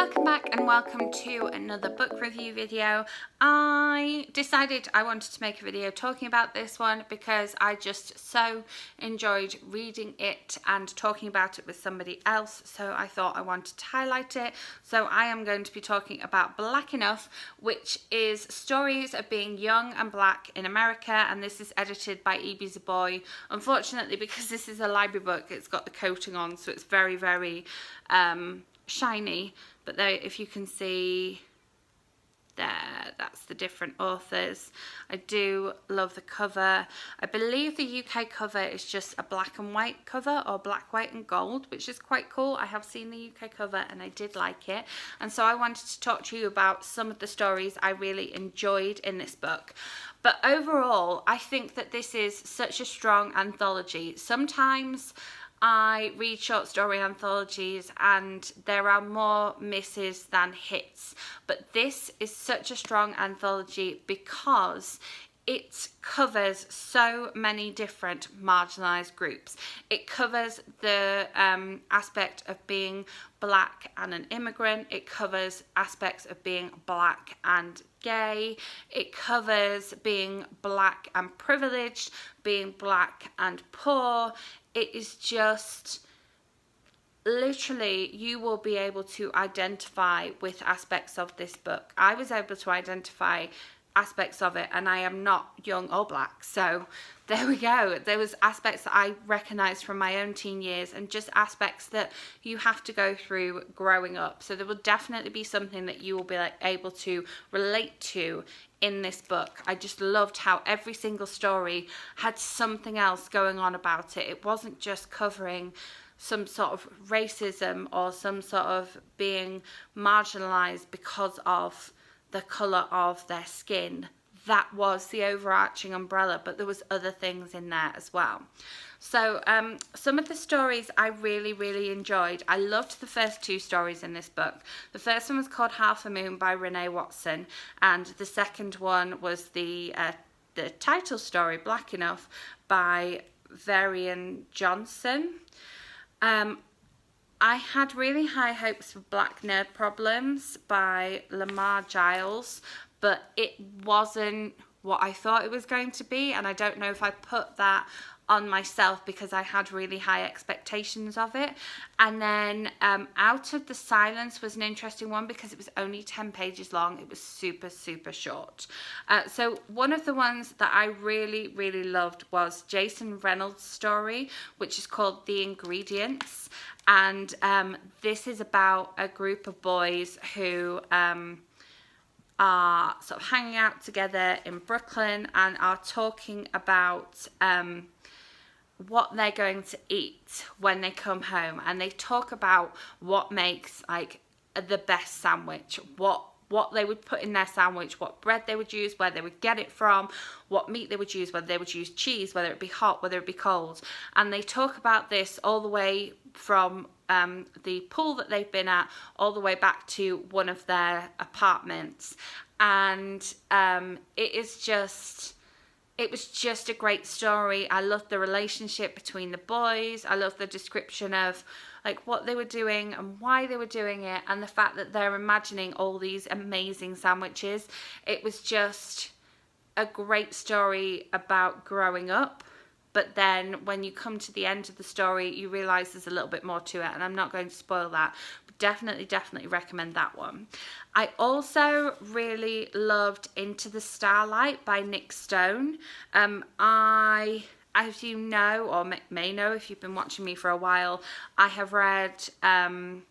Welcome back and welcome to another book review video. I decided I wanted to make a video talking about this one because I just so enjoyed reading it and talking about it with somebody else, so I thought I wanted to highlight it. So I am going to be talking about Black Enough, which is stories of being young and black in America, and this is edited by Ibi Zoboi. Unfortunately, because this is a library book, it's got the coating on, so it's very, very shiny, but there, if you can see there, that's the different authors. I do love the cover. I believe the UK cover is just a black and white cover, or black, white and gold, which is quite cool. I have seen the UK cover and I did like it, and so I wanted to talk to you about some of the stories I really enjoyed in this book. But overall, I think that this is such a strong anthology. Sometimes I read short story anthologies and there are more misses than hits, but this is such a strong anthology because it covers so many different marginalised groups. It covers the aspect of being black and an immigrant. It covers aspects of being black and gay. It covers being black and privileged, being black and poor. It is just literally, you will be able to identify with aspects of this book. I was able to identify aspects of it, and I am not young or black, so there we go. There was aspects that I recognised from my own teen years, and just aspects that you have to go through growing up. So there will definitely be something that you will be able to relate to in this book. I just loved how every single story had something else going on about it. It wasn't just covering some sort of racism or some sort of being marginalised because of the colour of their skin. That was the overarching umbrella, but there was other things in there as well. So some of the stories I really enjoyed. I loved the first two stories in this book. The first one was called Half a Moon by Renee Watson, and the second one was the title story, Black Enough, by Varian Johnson. I had really high hopes for Black Nerd Problems by Lamar Giles, but it wasn't what I thought it was going to be, and I don't know if I put that on myself because I had really high expectations of it. And then Out of the Silence was an interesting one because it was only 10 pages long. It was super short. So one of the ones that I really loved was Jason Reynolds' story, which is called The Ingredients, and this is about a group of boys who are sort of hanging out together in Brooklyn and are talking about what they're going to eat when they come home, and they talk about what makes like the best sandwich, what they would put in their sandwich, what bread they would use, where they would get it from, what meat they would use, whether they would use cheese, whether it be hot, whether it be cold. And they talk about this all the way from the pool that they've been at all the way back to one of their apartments. And it was just a great story. I loved the relationship between the boys. I loved the description of like what they were doing and why they were doing it, and the fact that they're imagining all these amazing sandwiches. It was just a great story about growing up. But then when you come to the end of the story, you realise there's a little bit more to it, and I'm not going to spoil that. But definitely recommend that one. I also really loved Into the Starlight by Nick Stone. As you know, or may know if you've been watching me for a while, I have read Odd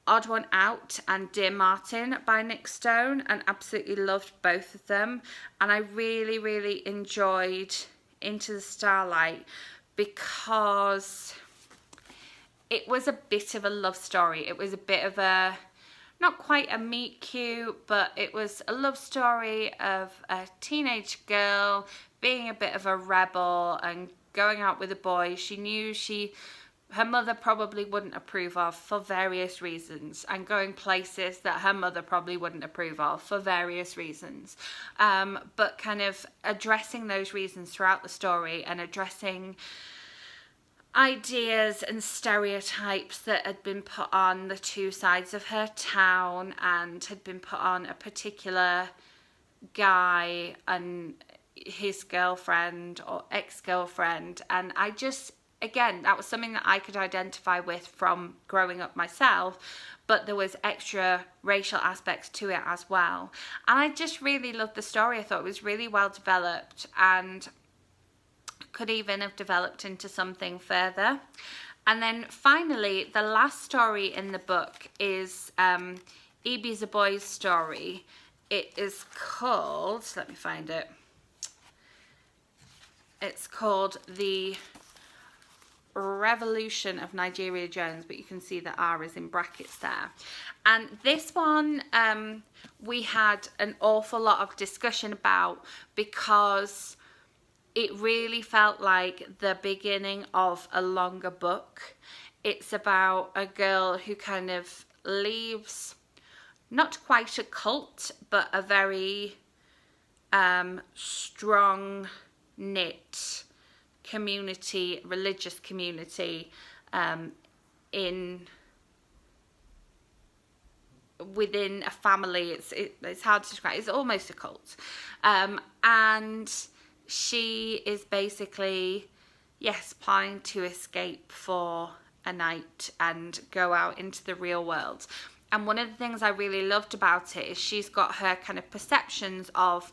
One Out and Dear Martin by Nick Stone, and absolutely loved both of them. And I really enjoyed Into the Starlight because it was a bit of a love story. It was a bit of a, not quite a meet cute, but it was a love story of a teenage girl being a bit of a rebel and going out with a boy she knew her mother probably wouldn't approve of for various reasons, and going places that her mother probably wouldn't approve of for various reasons, but kind of addressing those reasons throughout the story, and addressing ideas and stereotypes that had been put on the two sides of her town, and had been put on a particular guy and his girlfriend or ex-girlfriend. And I just, again, that was something that I could identify with from growing up myself, but there was extra racial aspects to it as well. And I just really loved the story. I thought it was really well developed and could even have developed into something further. And then finally, the last story in the book is Ibi Zoboi's story. It is called, let me find it. It's called The Revolution of Nigeria Jones, but you can see the R is in brackets there. And this one we had an awful lot of discussion about, because it really felt like the beginning of a longer book. It's about a girl who kind of leaves not quite a cult, but a very strong knit community, religious community within a family. It's hard to describe. It's almost a cult, and she is basically, yes, planning to escape for a night and go out into the real world. And one of the things I really loved about it is she's got her kind of perceptions of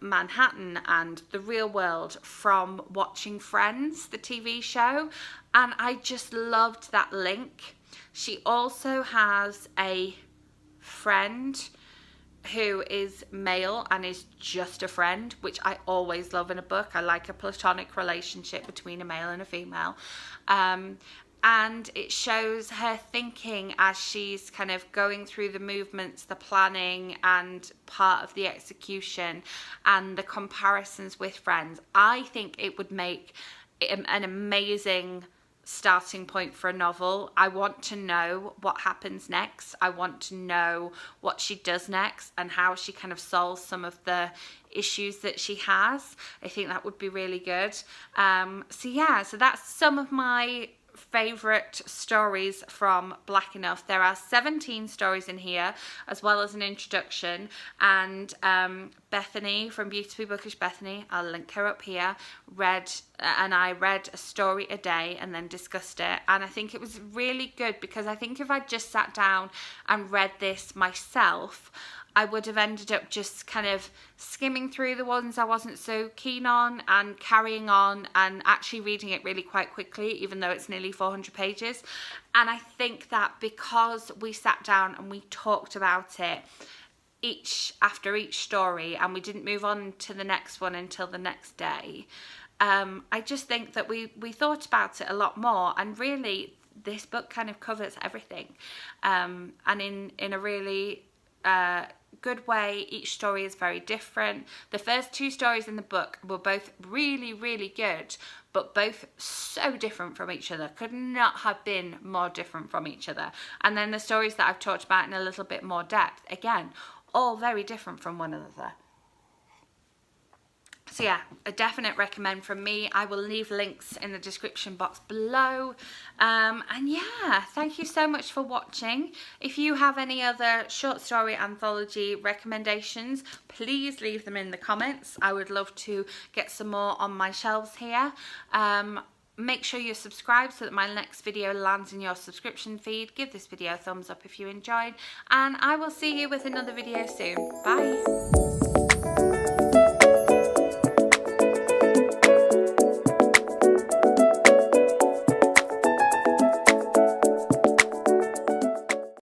Manhattan and the real world from watching Friends, the TV show. And I just loved that link. She also has a friend who is male and is just a friend, which I always love in a book. I like a platonic relationship between a male and a female. And it shows her thinking as she's kind of going through the movements, the planning, and part of the execution, and the comparisons with Friends. I think it would make an amazing starting point for a novel. I want to know what happens next. I want to know what she does next and how she kind of solves some of the issues that she has. I think that would be really good. So that's some of my favourite stories from Black Enough. There are 17 stories in here, as well as an introduction, and Bethany from Beautifully Bookish Bethany, I'll link her up here, I read a story a day and then discussed it, and I think it was really good, because I think if I just sat down and read this myself, I would have ended up just kind of skimming through the ones I wasn't so keen on and carrying on and actually reading it really quite quickly, even though it's nearly 400 pages. And I think that because we sat down and we talked about it after each story, and we didn't move on to the next one until the next day, I just think that we thought about it a lot more, and really this book kind of covers everything, and in a really good way. Each story is very different. The first two stories in the book were both really, really good, but both so different from each other. Could not have been more different from each other. And then the stories that I've talked about in a little bit more depth, again, all very different from one another. So yeah, a definite recommend from me. I will leave links in the description box below. And yeah, thank you so much for watching. If you have any other short story anthology recommendations, please leave them in the comments. I would love to get some more on my shelves here. Make sure you're subscribed so that my next video lands in your subscription feed. Give this video a thumbs up if you enjoyed, and I will see you with another video soon. Bye.